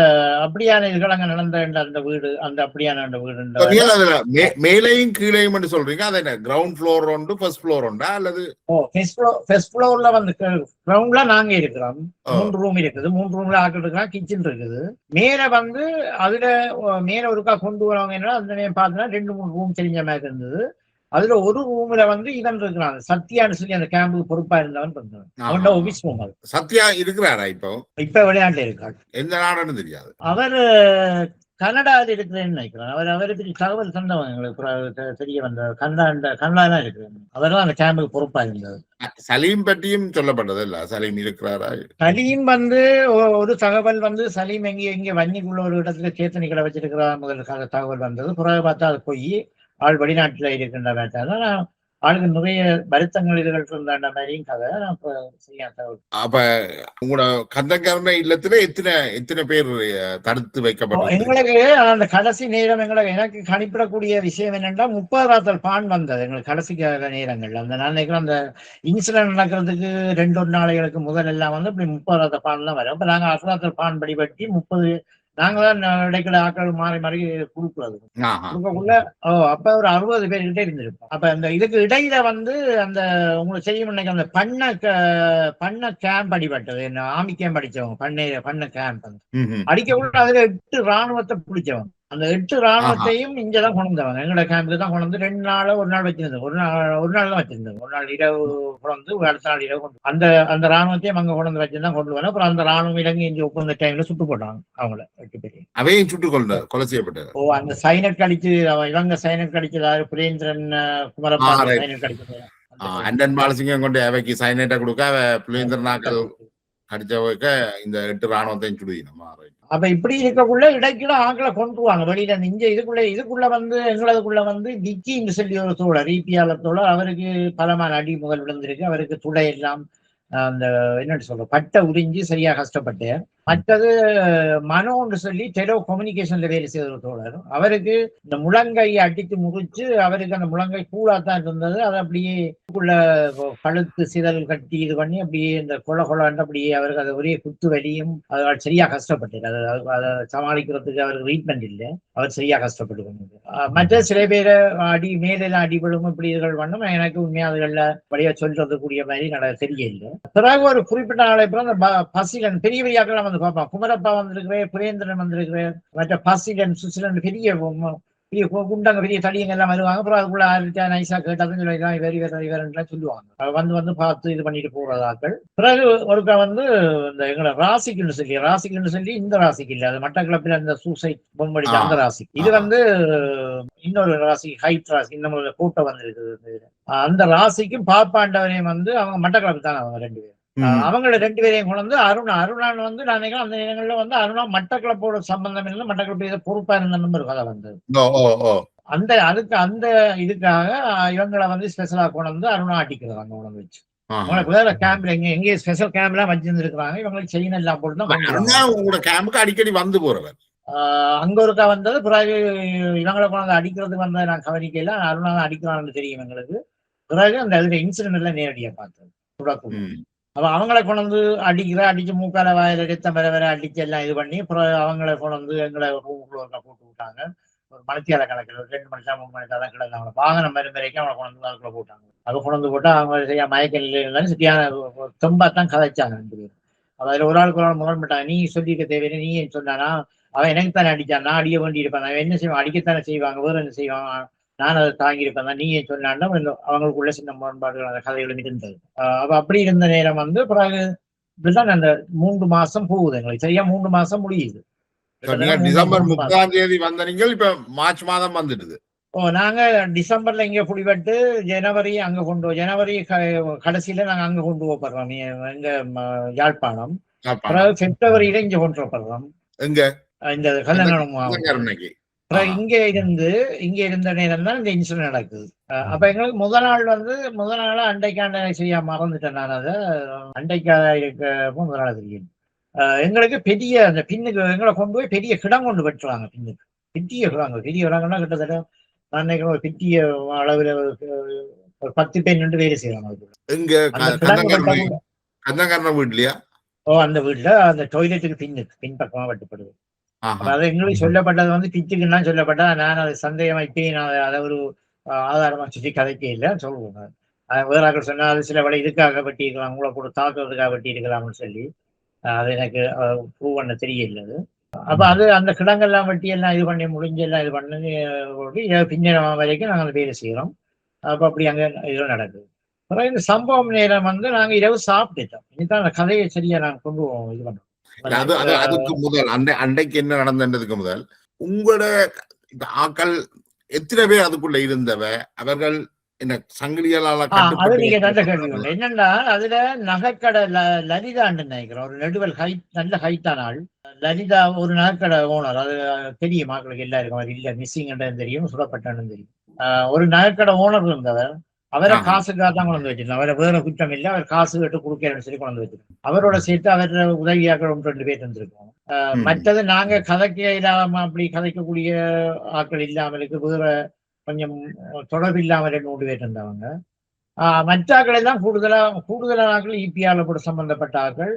அப்படியான இதுகள் அங்க நடந்த அந்த வீடு, அந்த அப்படியான அந்த வீடு மேலையும் கீழையும் சொல்றீங்க. அது என்ன கிரவுண்ட் ஃப்ளோர் உண்டு, ஃபர்ஸ்ட் ஃப்ளோர் உண்டா அல்லது? ஃபர்ஸ்ட் ஃப்ளோர்ல வந்து கிரவுண்ட்ல நாங்க இருக்கிறோம். 3 ரூம் இருக்குது. 3 ரூம்ல ஆக்கள் இருக்கிறான், கிச்சன் இருக்குது. மேல வந்து அதுல மேல ஒருக்கா கொண்டு வரவங்க என்ன அந்த நேரம் பார்த்தீங்கன்னா 2-3 ரூம் தெரிஞ்ச மாதிரி இருந்தது. அதுல ஒரு ரூம்ல வந்து இவன் இருக்கிறான், சத்யான்னு சொல்லி அந்த கேம்புக்கு பொறுப்பா இருந்தவன் இருந்தான். Office room. சத்யா இருக்கிறாரா? இப்ப விளையாண்டுல இருக்காரு. எந்த நாடுன்னு தெரியாது. அவர் கனடாவில் இருக்கிறேன்னு நினைக்கிறேன். அவரை பற்றி தகவல் தந்தவன் எங்களுக்கு தெரிய வந்த கனடாலாம் இருக்கிறேன். அவர் தான் அந்த கேம்புக்கு பொறுப்பா இருந்தது. சலீம் பற்றியும் சொல்லப்பட்டது இல்ல? சலீம் இருக்கிறாரா? சலீம் வந்து ஒரு தகவல் வந்து சலீம் எங்க வன்னிக்குள்ள ஒரு இடத்துல சேத்தனி கடை வச்சிருக்கிறா முதல்ல தகவல் வந்தது. பிறகு பார்த்தா அது போய் ஆள் வெளிநாட்டுல இருக்கின்ற வேண்டாம் ஆளுக்கு நிறைய வருத்தங்கள் இதுகள் இருந்தாண்ட மாதிரியும் கதை. அப்ப உங்களோட கந்தங்கரண இல்லத்துல எத்தனை பேர் தடுத்து வைக்கப்படும்? எங்களுக்கு அந்த கடைசி நேரம் எனக்கு கணிப்பிடக்கூடிய விஷயம் என்னன்னா 30 பான் வந்தது எங்களுக்கு கடைசி நேரங்கள். அந்த நான் நினைக்கிறேன் அந்த இன்சிடென்ட் நடக்கிறதுக்கு 2-1 நாளைகளுக்கு முதல் எல்லாம் வந்து இப்படி 30 பான் தான் வரும். அப்ப நாங்க 10 பான் படி பற்றி 30 நாங்க தான் இடைக்கிட ஆக்கள் மாறி மாறி கொடுக்குறது. அப்ப ஒரு 60 பேர்கிட்ட இருந்திருப்போம். அப்ப அந்த இதுக்கு இடையில வந்து அந்த உங்களுக்கு செய்யும் இன்னைக்கு அந்த பண்ண கேம்ப் அடிபட்டது. என்ன ஆர்மி கேம்ப் அடிச்சவங்க பண்ண கேம்ப் அடிக்க அதுல 8 ராணுவத்தை பிடிச்சவங்க. அந்த 8 ராணுவத்தையும் இங்கதான் கொண்டவங்க. எங்களோட கேம்புக்கு தான் கொண்டு 2 நாள் ஒரு நாள் வச்சிருந்தோம். ஒரு நாள் தான் வச்சிருந்தோம். ஒரு நாள் இரவு கொண்டு அடுத்த நாள் இரவு கொண்டு அந்த ராணுவத்தையும் அங்க கொண்டு வச்சிருந்தான் கொண்டு வர. அப்புறம் அந்த ராணுவம் இலங்கை இஞ்சி ஒப்பந்த டைம்ல சுட்டு போட்டாங்க அவங்கள 8 பேரையும். அவையும் சுட்டு கொலை செய்யப்பட்டது. அந்த சைனட் கடிச்சு இவங்க சைனட் கடிச்சதாரு புரேந்திரன் குமரப்பா சைனட் கடிச்சது. அண்டன் பாலசிங்கம் கொண்டு அவைக்கு சைனட்டை கொடுக்க புலேந்திரன் நாட்கள் அடிச்சவைக்க இந்த 8 ராணுவத்தையும் சுடுதினமா. அப்ப இப்படி இருக்கக்குள்ள இடைக்குள்ள ஆக்களை கொண்டுருவாங்க வெளியில. இங்க இதுக்குள்ள வந்து எங்களதுக்குள்ள வந்து விக்கின்னு சொல்லி ஒரு தோழர், ஈபியாளர் தோழர், அவருக்கு பலமான அடி முதல் விழுந்திருக்கு. அவருக்கு துடை எல்லாம் அந்த என்னன்னு சொல்ற பட்டை உறிஞ்சி சரியா கஷ்டப்பட்டேன். மற்றது மனோன்னு சொல்லி டெலோ கம்யூனிகேஷன்ல வேலை செய்த ஒரு தோழர், அவருக்கு இந்த முழங்கையை அடித்து முறிச்சு அவருக்கு அந்த முழங்கை கூடாதான் இருந்தது. அது அப்படியே கழுத்து சிதல் கட்டி இது பண்ணி அப்படியே இந்த கொலை அப்படியே அவருக்கு அது ஒரே குத்து வலியும் அது சரியா கஷ்டப்பட்டார். அதை சமாளிக்கிறதுக்கு அவருக்கு ட்ரீட்மெண்ட் இல்லை. அவர் சரியா கஷ்டப்பட்டு கொண்டது. மற்ற சில பேரை மேலெல்லாம் அடிபடும் இப்படி இதுகள் பண்ணும். எனக்கு உண்மையா அதுகள்ல வழியா சொல்றதுக்கூடிய மாதிரி தெரியல. பிறகு ஒரு குறிப்பிட்ட நாளை பிறகு அந்த பசிலன் பெரிய பெரிய ஆக்கள் வந்து பார்ப்பான். குமரப்பா வந்திருக்கிறேன், புரேந்திரன் வந்திருக்கிறேன், மற்ற பசிலன் சுசிலன் பெரிய குண்டங்க பெரிய தடியங்க எல்லாம் வருவாங்க. அப்புறம் அதுக்குள்ள ஆர்டா நைஸா கேட்டாலும் சொல்லுவாங்க. வந்து பார்த்து இது பண்ணிட்டு போறதாக்கள். பிறகு ஒருக்கா வந்து இந்த எங்களை ராசிக்குன்னு சொல்லி இந்த ராசிக்கு இல்ல, அது மட்டக்களப்பில் அந்த சூசைட் பொம்மடிச்ச அந்த ராசி. இது வந்து இன்னொரு ராசி ஹைட் ராசி, இன்னொரு கூட்ட வந்திருக்கு. அந்த ராசிக்கும் பாப்பாண்டவரையும் வந்து அவங்க மட்டக்களப்பு தான். அவங்க 2 பேரும் அவங்கள 2 பேரையும் கொண்டு அருணான் வந்து நான் நினைக்கிறேன் அந்த நேரங்கள்ல வந்து அருணா மட்டக்களப்போட சம்பந்தம் இல்லை, மட்டக்களப்பு பொறுப்பா இருந்த ஒரு கதை வந்தது. அந்த இதுக்காக இவங்களை வந்து ஸ்பெஷலா கொண்டு வந்து அருணா ஆட்டிக்கிறாங்க உணவு வச்சு. வேற கேம்ப்ல எங்க ஸ்பெஷல் கேம்ப் எல்லாம் வச்சிருந்துருக்காங்க. இவங்களுக்கு செயின் எல்லாம் போட்டு அடிக்கடி வந்து போறவர் அங்க ஒருக்கா வந்தது. பிறகு இவங்களை கொண்டு அடிக்கிறதுக்கு வந்ததை நான் கவனிக்கல. அருணா அடிக்கிறான்னு தெரியும் எங்களுக்கு. பிறகு அந்த இதுல இன்சிடென்ட் எல்லாம் நேரடியா பார்த்தது. அப்ப அவங்களை கொண்டு அடிச்சு மூக்கால வாயில ரத்தம் வர அடிச்சு எல்லாம் இது பண்ணி அப்புறம் அவங்களை கொண்டு எங்களை ரூமுக்குள்ள போட்டு விட்டாங்க. ஒரு மணித்தியால கணக்கில் 2 மணி 3 மணி தான் கிடந்தாங்க. வாகனம் வரைக்கும் அவங்களை கொண்டு அதுக்குள்ள போட்டாங்க. அது கொண்டு போட்டா அவங்க சரியா மயக்க நிலையில இருந்தாலும் சரியான தெம்பா தான் கதைச்சாங்க 2 பேரும். அதுல ஒரு ஆளுக்கு ஒரு ஆள் முரண்பட்டாங்க. நீ சொல்லிக்க தேவையில்லை, நீ சொன்னானா அவன் எனக்கு தானே அடிச்சான், நான் அடிக்க வேண்டி இருப்பேன், அவன் என்ன செய்வான், அடிக்கத்தானே செய்வாங்க, வேற என்ன செய்வான், நான் அதை தாங்கியிருப்பேன் தான், நீயே சொன்னான்னா அவங்களுக்குள்ள சின்ன முரண்பாடுகள் அந்த கதைகளும் இருந்தது. அப்ப அப்படி இருந்த நேரம் வந்து பிறகு இப்படிதான் அந்த 3 மாசம் போகுது எங்களுக்கு, சரியா 3 மாசம் முடியுது. டிசம்பர் 30ஆம் தேதி வந்த நீங்கள் இப்ப மார்ச் மாதம் வந்துடுது. நாங்க டிசம்பர்ல இங்க புடிபட்டு ஜனவரி அங்க ஜனவரி கடைசியில நாங்க அங்க கொண்டு போறோம் எங்க யாழ்ப்பாணம். பிறகு பிப்ரவரியில இங்க கொண்டு போறோம் எங்க இந்த கல்லணம் மாவட்டம். இங்க இருந்த நேரம் தான் இந்த இன்சிடென்ட் நடக்குது. அப்ப எங்களுக்கு முதல் நாள் அண்டைக்காண்ட செய்ய மறந்துட்டேன் நான். அதை அண்டைக்கா இருக்க முதல் நாள் தெரியும் எங்களுக்கு பெரிய அந்த பின்னுக்கு எங்களை கொண்டு போய் பெரிய கிடம் கொண்டு வெட்டுறாங்க. பின்னுக்கு பெரிய கிடங்கன்னா கிட்டத்தட்ட நான் நினைக்கிறேன் ஒரு பெரிய அளவுல ஒரு 10 பேர் நின்று வேலை செய்யறாங்க. அந்த வீட்டுல அந்த டாய்லெட்டுக்கு பின்பக்கமா வெட்டப்படுது. அது எங்களுக்கு சொல்லப்பட்டது வந்து பிச்சுக்குன்னா சொல்லப்பட்டா, நான் அது சந்தேகம் வைப்பே நான் அதை ஒரு ஆதாரமா சுற்றி கதைக்க இல்லை சொல்லுவோம். வேற ஆக்கள் சொன்னா அது சில வழி இதுக்காக வெட்டியிருக்கலாம், உங்களை கூட தாக்குறதுக்காக வெட்டி இருக்கலாம்னு சொல்லி அது எனக்கு ப்ரூவ் பண்ண தெரியல. அப்ப அது அந்த கிடங்கெல்லாம் வெட்டி எல்லாம் இது பண்ணி முடிஞ்சு எல்லாம் இது பண்ணி பின்னரம் வரைக்கும் நாங்கள் வேலை செய்யறோம். அப்ப அப்படி அங்க இதெல்லாம் நடக்குது. அப்புறம் இந்த சம்பவம் நேரம் வந்து நாங்க இரவு சாப்பிட்டுட்டோம். இதுதான் அந்த கதையை சரியா நாங்க கொண்டு போவோம் இது பண்றோம். அதுக்கு முதல் அண்டைக்கு என்ன நடந்ததுக்கு முதல் உங்களோட ஆக்கள் எத்தனை பேர் அதுக்குள்ள இருந்தவ, அவர்கள் என்ன சங்கிலியால அது நீங்க நல்ல கேள்வி உண்டு. என்னன்னா அதுல நகைக்கடை லலிதான்னு நினைக்கிறோம், ஒரு நெடுவல் ஹைட், நல்ல ஹைட்டான ஆள் லலிதா, ஒரு நகைக்கடை ஓனர். அது தெரியும் மக்களுக்கு எல்லாருக்கும், அது இல்ல மிஸ்ஸிங் தெரியும், சுடப்பட்டான்னு தெரியும். ஒரு நகைக்கடை ஓனர் இருந்தவர், அவரை காசுக்காக தான் கொண்டு வச்சிருந்தோம். அவரை வேற குற்றம் இல்லை, அவர் காசு கேட்டு கொடுக்கறன்னு சொல்லி கொண்டு வச்சிருக்கோம். அவரோட சேர்த்து அவர் உதவியாக்கள் 2 பேர் இருந்திருக்கோம். மற்றது நாங்க கதைக்க இல்லாம அப்படி கதைக்கக்கூடிய ஆட்கள் இல்லாமலுக்கு வேற கொஞ்சம் தொடர்பு இல்லாம 2 பேர் இருந்தவங்க. மற்ற ஆக்கள் எல்லாம் கூடுதலான ஆக்கள் இபிஆர்ல கூட சம்பந்தப்பட்ட ஆக்கள்,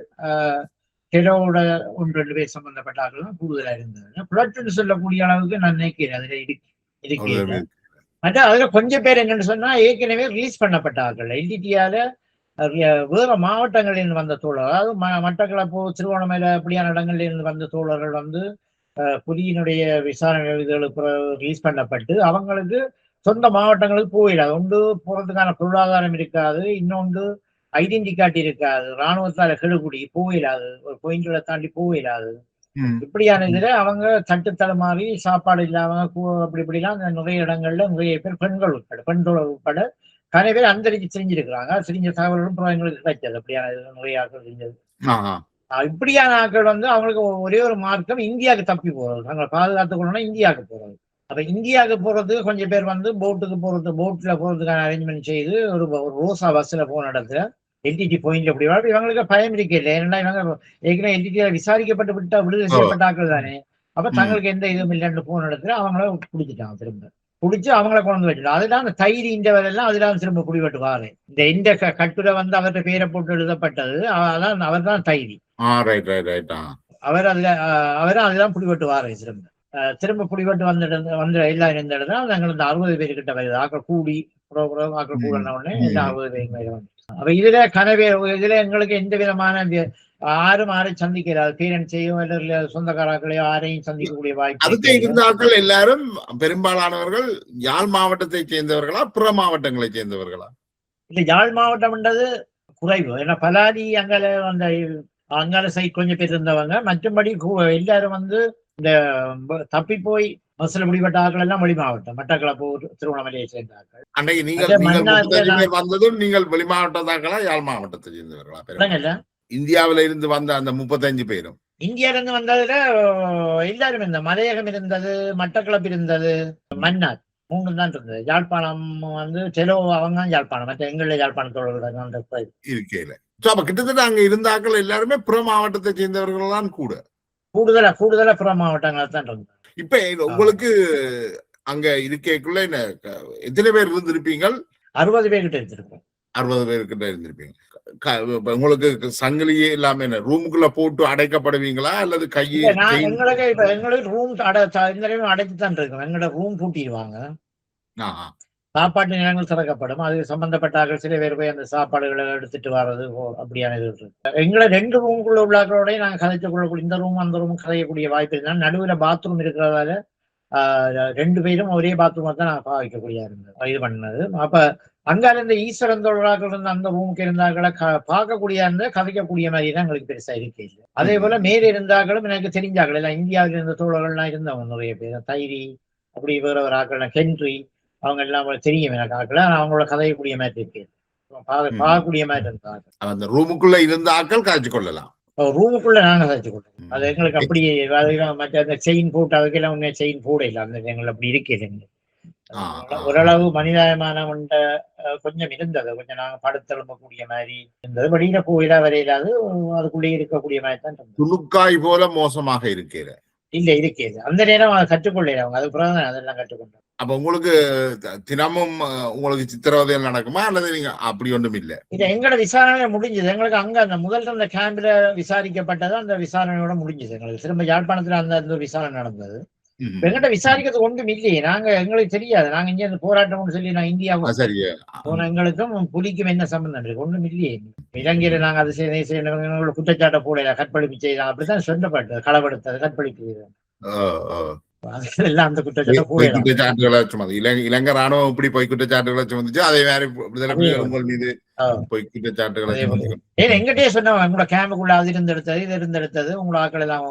டெரோட 1-2 பேர் சம்பந்தப்பட்ட ஆக்கள் தான் கூடுதலா இருந்தது. புலட்டுன்னு சொல்லக்கூடிய அளவுக்கு நான் நினைக்கிறேன் அதுல இருக்கு. மற்ற அதுல கொஞ்சம் பேர் என்னன்னு சொன்னா ஏற்கனவே ரிலீஸ் பண்ணப்பட்ட ஆக்கள், எல்டிடியால வேற மாவட்டங்களில் இருந்து வந்த தோழர், அதாவது மட்டக்களப்பு, திருவோணமலை அப்படியான இடங்கள்ல இருந்து வந்த தோழர்கள் வந்து புலியினுடைய விசாரணை ரிலீஸ் பண்ணப்பட்டு அவங்களுக்கு சொந்த மாவட்டங்களுக்கு போயிடாது. ஒன்று போறதுக்கான பொருளாதாரம் இருக்காது, இன்னொன்று ஐடென்டி கார்டு இருக்காது, இராணுவத்தால கெடுகுடி போயிடாது, ஒரு பாயிண்ட்ல தாண்டி போயிடாது. இப்படியான இதுல அவங்க தட்டு தடுமாறி சாப்பாடு இல்லாம அப்படி இப்படிலாம் நிறைய இடங்கள்ல நிறைய பேர் பெண்கள் உட்பட நிறைய பேர் அந்தரிச்சு செஞ்சிருக்கிறாங்க. செஞ்ச தகவல்களும் எங்களுக்கு கிடைச்சது. அப்படியான நிறைய ஆட்கள் செஞ்சது. இப்படியான ஆட்கள் வந்து அவங்களுக்கு ஒரே ஒரு மார்க்கம் இந்தியாவுக்கு தப்பி போறது, தங்களை பாதுகாத்துக் கொள்ளணும் இந்தியாவுக்கு போறது. அப்ப இந்தியாவுக்கு போறது கொஞ்சம் பேர் வந்து போட்ல போறதுக்கான அரேஞ்ச்மெண்ட் செய்து ஒரு ரோசா பஸ்ல போன இடத்துல எல்டிடி பாயிண்ட் அப்படி இவங்களுக்கு பயம் இருக்கே இல்லை. ஏன்னா இவங்க ஏற்கனவே எல்டிடியில விசாரிக்கப்பட்டு விட்டா விடுதலை செய்யப்பட்ட ஆட்கள் தானே. அப்ப தங்களுக்கு எந்த இதுவும் இல்லைன்னு போன இடத்துல அவங்கள பிடிச்சிட்டாங்க, திரும்ப பிடிச்சு அவங்கள கொண்டு வச்சிடும். அதுதான் அந்த தைரி இந்தவரெல்லாம் அதுதான் திரும்ப குடிபட்டு வாரு. இந்த கட்டுரை வந்து அவர்கிட்ட பேரை போட்டு எழுதப்பட்டது, அதான் அவர் தான் தைரி. அதுதான் பிடிபட்டு வாரு. திரும்ப பிடிபட்டு வந்து எல்லாரும் இருந்த இடத்துல நாங்கள் இந்த 60 பேர்கிட்ட வருது. ஆக்கள் கூடி ஆக்கள் கூடன உடனே இந்த 60 பேர் மேல வந்து அப்ப இதுல இதுல எங்களுக்கு எந்த விதமான யாரும் சந்திக்கிறார், பேரண்ட்ஸையோ இல்ல சொந்தக்காரர்களையோ யாரையும் சந்திக்கக்கூடிய வாய்ப்பு. அதுக்கு இருந்த ஆட்கள் எல்லாரும் பெரும்பாலானவர்கள் யாழ் மாவட்டத்தை சேர்ந்தவர்களா, பிற மாவட்டங்களை சேர்ந்தவர்களா? இல்ல, யாழ் மாவட்டம்ன்றது குறைவு. ஏன்னா பலாரி அங்கால சைட் கொஞ்சம் பேர் இருந்தவங்க. மற்றபடி எல்லாரும் வந்து இந்த தப்பி போய் பஸ்ல பிடிப்பட்ட ஆட்கள் எல்லாம் வெளி மாவட்டம், மட்டக்களப்பு, திருவண்ணாமலையை சேர்ந்த ஆட்கள். அன்னைக்கு நீங்கள் வந்ததும் நீங்கள் வெளி மாவட்டத்தாக்களா, யாழ் மாவட்டத்தை சேர்ந்தவர்களா? இந்தியாவில இருந்து வந்த அந்த 35 பேரும் இந்தியாவில இருந்து வந்ததுல எல்லாரும் இருந்த மலையகம் இருந்தது, மட்டக்களப்பு இருந்தது, மன்னார் 3 தான் இருந்தது. யாழ்ப்பாணம் வந்து செலோ அவங்க யாழ்ப்பாணம், மற்ற எங்களுடைய யாழ்ப்பாணத்தோட இருக்கையில. அப்ப கிட்டத்தட்ட அங்க இருந்த ஆட்கள் எல்லாருமே பிற மாவட்டத்தை சேர்ந்தவர்கள் தான் கூடுதலா பிற மாவட்டங்கள் தான் இருந்தது. இப்ப உங்களுக்கு அங்க இருக்கைக்குள்ள எத்தனை பேர் இருந்திருப்பீங்கள்? 60 பேர்கிட்ட இருந்திருப்போம். 60 பேர்கிட்ட இருந்திருப்பீங்க. உங்களுக்கு சங்கிலியே இல்லாம என்ன ரூமுக்குள்ள போட்டு அடைக்கப்படுவீங்களா அல்லது கையை? எங்களுக்கு ரூம் அடைச்சுதான் இருக்கும். எங்களோட ரூம் பூட்டிடுவாங்க. சாப்பாட்டு நிலங்கள் திறக்கப்படும். அது சம்பந்தப்பட்டார்கள் சில பேர் போய் அந்த சாப்பாடுகளை எடுத்துட்டு வர்றது அப்படியான இது இருக்கு. எங்களை 2 ரூமுக்குள்ள உள்ளாக்களோடய நாங்க கதைச்சு கொள்ளக்கூடிய இந்த ரூம் அந்த ரூம் கதையக்கூடிய வாய்ப்பு இருந்தால் நடுவுல பாத்ரூம் இருக்கிறதால 2 பேரும் ஒரே பாத்ரூமா தான் நாங்க பாவிக்கக்கூடிய இருந்தது இது பண்ணது. அப்ப அங்கால இந்த ஈஸ்வரன் தொழிலாளர்கள் இருந்த அந்த ரூமுக்கு இருந்தாக்களை பார்க்கக்கூடிய இருந்த கதைக்கக்கூடிய மாதிரி தான் எங்களுக்கு பெருசா இருக்கே இல்லை. அதே போல மேலே இருந்தாக்களும் எனக்கு தெரிஞ்சாக்கள் எல்லாம் இந்தியாவில் இருந்த தோழர்கள்லாம் இருந்தவங்க நிறைய பேர் தைரி அப்படி வேற ஒரு ஆக்கள் ஹென்றி அவங்க எல்லாம் தெரியும் எனக்கு ஆக்கள் அவங்களோட கதையக்கூடிய மாதிரி இருக்கு பார்க்கக்கூடிய மாதிரி இருந்தாங்க. அந்த ரூமுக்குள்ள இருந்த ஆக்கள் காய்ச்சி கொள்ளலாம். ரூமுக்குள்ள நாங்க கதைச்சு கொள்ளலாம். அது எங்களுக்கு அப்படி மற்ற அந்த செயின் போட்டு அதுக்கெல்லாம் உண்மையா செயின் போட இல்லை. அந்த எங்களுக்கு அப்படி இருக்கே ஓரளவு மனிதாயமான கொஞ்சம் இருந்தது. கொஞ்சம் நாங்க படுத்தெழும்பக்கூடிய மாதிரி இருந்தது. வெளியில போயிடா வரையிலாது அதுக்குள்ளே இருக்கக்கூடிய மாதிரி தான் இருந்தது. துணுக்காய் போல மோசமாக இருக்கிற இல்ல இருக்கேது. அந்த நேரம் அதை கற்றுக்கொள்ள அவங்க அது பிறகு அதெல்லாம் கற்றுக்கொண்டோம். அப்ப உங்களுக்கு தினமும் உங்களுக்கு சித்திரவதைகள் நடக்குமா அல்லது நீங்க அப்படி ஒன்றும் இல்ல? இல்ல எங்களோட விசாரணை முடிஞ்சது. எங்களுக்கு அங்க அந்த முதல்ல அந்த கேம்ப்ல விசாரிக்கப்பட்டது அந்த விசாரணையோட முடிஞ்சது. எங்களுக்கு திரும்ப யாழ்ப்பாணத்துல அந்த விசாரணை நடந்தது. எங்கிட்ட விசாரிக்கிறது ஒன்றும் இல்லையே. நாங்க எங்களுக்கு தெரியாது. நாங்க இங்க இந்த போராட்டம் சொல்லி நான் இந்தியாவுக்கும் எங்களுக்கும் புலிக்கும் என்ன சம்பந்தம் இருக்கு? ஒன்றும் இல்லையே. இலங்கையில நாங்க அது செய்ய குற்றச்சாட்டை போடல, கற்பழிப்பு செய்யலாம் அப்படித்தான் சொல்லப்பட்டது. களவெடுத்தது கற்பழிப்பு எல்லாம் அந்த குற்றச்சாட்டுகளை இலங்கை ராணுவம் இப்படி பொய் குற்றச்சாட்டுகளை சுமந்துச்சு. அதே மாதிரி உங்கள் மீது பொய் குற்றச்சாட்டுகளை எங்கிட்டே சொன்னவங்க உங்களோட கேம்புக்குள்ள அது இருந்தெடுத்தது இது இருந்தெடுத்தது உங்களோட ஆக்கள் எல்லாம்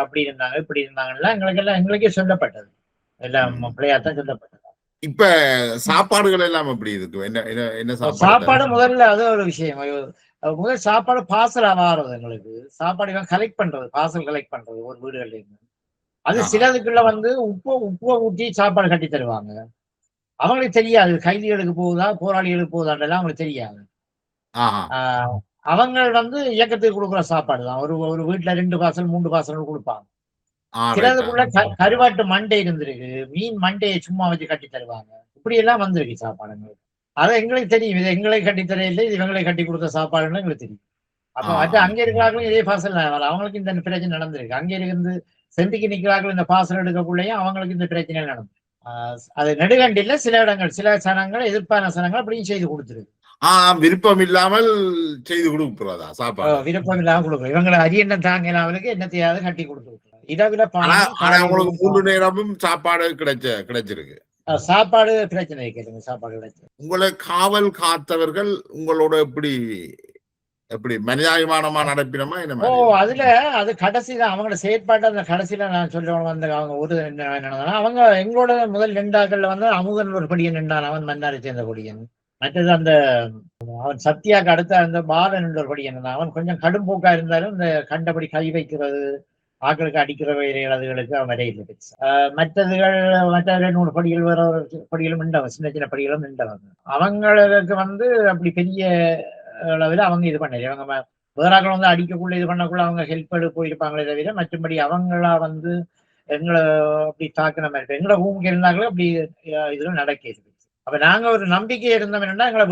அப்படி இருந்தாங்க இப்படி இருந்தாங்கல்ல எங்களுக்கே சொல்லப்பட்டது. எல்லாம் பிள்ளையாத்தான் சொல்லப்பட்டது. இப்ப சாப்பாடுகள் எல்லாம் எப்படி இருக்கு? என்ன சாப்பாடு முதல்ல அது ஒரு விஷயம். முதல் சாப்பாடு பார்சல் வாரது. எங்களுக்கு சாப்பாடு கலெக்ட் பண்றது, பார்சல் கலெக்ட் பண்றது ஒரு வீடுகள்ல இருந்து. அது சிலதுக்குள்ள உப்பு ஊற்றி சாப்பாடு கட்டி தருவாங்க. அவங்களுக்கு தெரியாது கைதிகளுக்கு போகுதா போராளிகளுக்கு போகுதான்றெல்லாம் அவங்களுக்கு தெரியாது. அவங்க இயக்கத்துக்கு கொடுக்குற சாப்பாடு தான். ஒரு வீட்டுல 2 பார்சல் 3 பார்சல் கொடுப்பாங்க. சிலதுக்குள்ள கருவாட்டு மண்டை இருந்திருக்கு, மீன் மண்டையை சும்மா வச்சு கட்டி தருவாங்க. இப்படி எல்லாம் வந்திருக்கு சாப்பாடுங்களுக்கு. அதை எங்களுக்கு தெரியும். இது எங்களை கட்டி தரையில இது இவங்களை கட்டி கொடுத்த சாப்பாடுன்னு எங்களுக்கு தெரியும். அப்ப அங்க இருக்கிறார்களும் இதே பார்சல் அவங்களுக்கு இந்த பிரச்சனை நடந்திருக்கு. அங்க இருந்து செந்திக்கு நிற்கிறார்கள் இந்த பார்சல் எடுக்கக்குள்ளேயும் அவங்களுக்கு இந்த பிரச்சனை நடந்து அது நெடுகண்டில சில இடங்கள் சில சனங்கள் எதிர்ப்பான சனங்கள் அப்படியும் செய்து கொடுத்துருக்கு. விருப்பம் இல்லாமல் செய்து கொடுக்குறதா சாப்பாடு? விருப்பம் இல்லாம கொடுக்குறோம். இவங்களை அரியண்ணம் தாங்கினவங்களுக்கு என்னத்தையாவது கட்டி கொடுத்துருக்கோம். இரவில உங்களுக்கு 3 நேரமும் சாப்பாடு கிடைச்சிருக்கு. சாப்பாடு பிரச்சனை கேளுங்க. சாப்பாடு கிடைச்சு உங்களை காவல் காத்தவர்கள் உங்களோட எப்படி மனிதாபிமானமா நடப்பினமா என்ன? அதுல அது கடைசிதான் அவங்களோட செயற்பாட்டு. அந்த கடைசியில நான் சொல்றவங்க அவங்க ஒரு என்ன அவங்க எங்களோட முதல் 2 ஆக்கள்ல அமுதன் ஒரு படியன் நின்றான். அவன் மன்னாரை சேர்ந்த படியன். மற்றது அந்த அவன் சத்யாக்கு அடுத்த அந்த பாலன் என்ற ஒரு படியன் இருந்தான். அவன் கொஞ்சம் கடும் போக்கா இருந்தாலும் இந்த கண்டபடி கை வைக்கிறது ஆக்களுக்கு அடிக்கிற அதுகளுக்கு அவன் வரையில் இருந்துச்சு. மற்ற 100 படிகள் வேற படிகளும் நின்றவன். சின்ன சின்ன படிகளும் நின்றவங்க. அவங்களுக்கு அப்படி பெரிய அளவில் அவங்க இது பண்ணல. அவங்க வேறாக்கள் அடிக்கக்குள்ள இது பண்ணக்குள்ள அவங்க ஹெல்ப் போயிருப்பாங்களே தவிர மற்றபடி அவங்களா எங்களை அப்படி தாக்குன மாதிரி எங்களோட ரூமுக்கு இருந்தாங்களோ அப்படி இதெல்லாம் நடக்கிறது. அப்ப நாங்க ஒரு நம்பிக்கை இருந்தோம் என்னன்னா எங்களை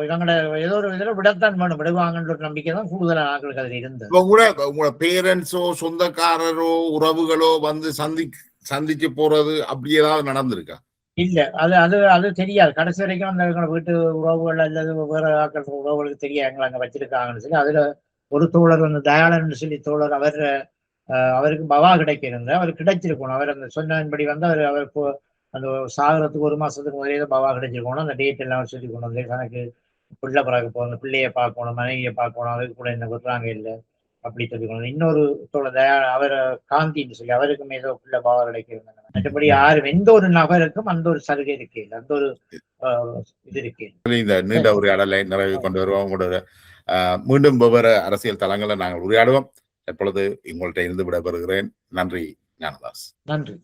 இவங்களோட ஏதோ ஒரு இதுல விடத்தான் வேணும், விடுவாங்கன்ற ஒரு நம்பிக்கை தான் கூடுதல் ஆட்களுக்கு அதுல இருந்தது. உங்களோட பேரண்ட்ஸோ சொந்தக்காரரோ உறவுகளோ சந்திச்சு போறது அப்படி ஏதாவது நடந்திருக்கா? இல்ல அது அது அது தெரியாது. கடைசி வரைக்கும் அந்த எங்களோட வீட்டு உறவுகள் அல்லது வேற ஆட்கள் உறவுகளுக்கு தெரியாது எங்களை அங்க வச்சிருக்காங்கன்னு சொல்லி. அதுல ஒரு தோழர் தயாளன் சொல்லி தோழர் அவருக்கு பவா கிடைக்கிருந்த அவர் கிடைச்சிருக்கணும். அவர் அந்த சொன்னபடி அவருக்கு அந்த சாகரத்துக்கு 1 மாசத்துக்கு முதலே பவா கிடைச்சிருக்கணும். அந்த டேட் எல்லாம் சொல்லி கொண்டு வந்து எனக்கு பிள்ளை பிறகு போகணும், பிள்ளைய பார்க்கணும், மனைவியை பார்க்கணும், அதுக்கு கூட என்ன விடுறாங்க இல்லை அப்படி சொல்லிக்கணும். இன்னொரு அவர் காந்தின்னு சொல்லி அவருக்கும் ஏதோ பிள்ளை பவா கிடைக்கிருந்தாங்க. மற்றபடி யாரும் எந்த ஒரு நபருக்கும் அந்த ஒரு சலுகை இருக்கு, அந்த ஒரு இது இருக்கு. இந்த நீண்ட உரையாடலை நிறைவு கொண்டு வருவோம். உங்களோட மீண்டும் வெவ்வேறு அரசியல் தளங்களை நாங்கள் உரையாடுவோம். எப்பொழுது உங்கள்கிட்ட இருந்து விடைபெறுகிறேன். நன்றி ஞானதாஸ். நன்றி.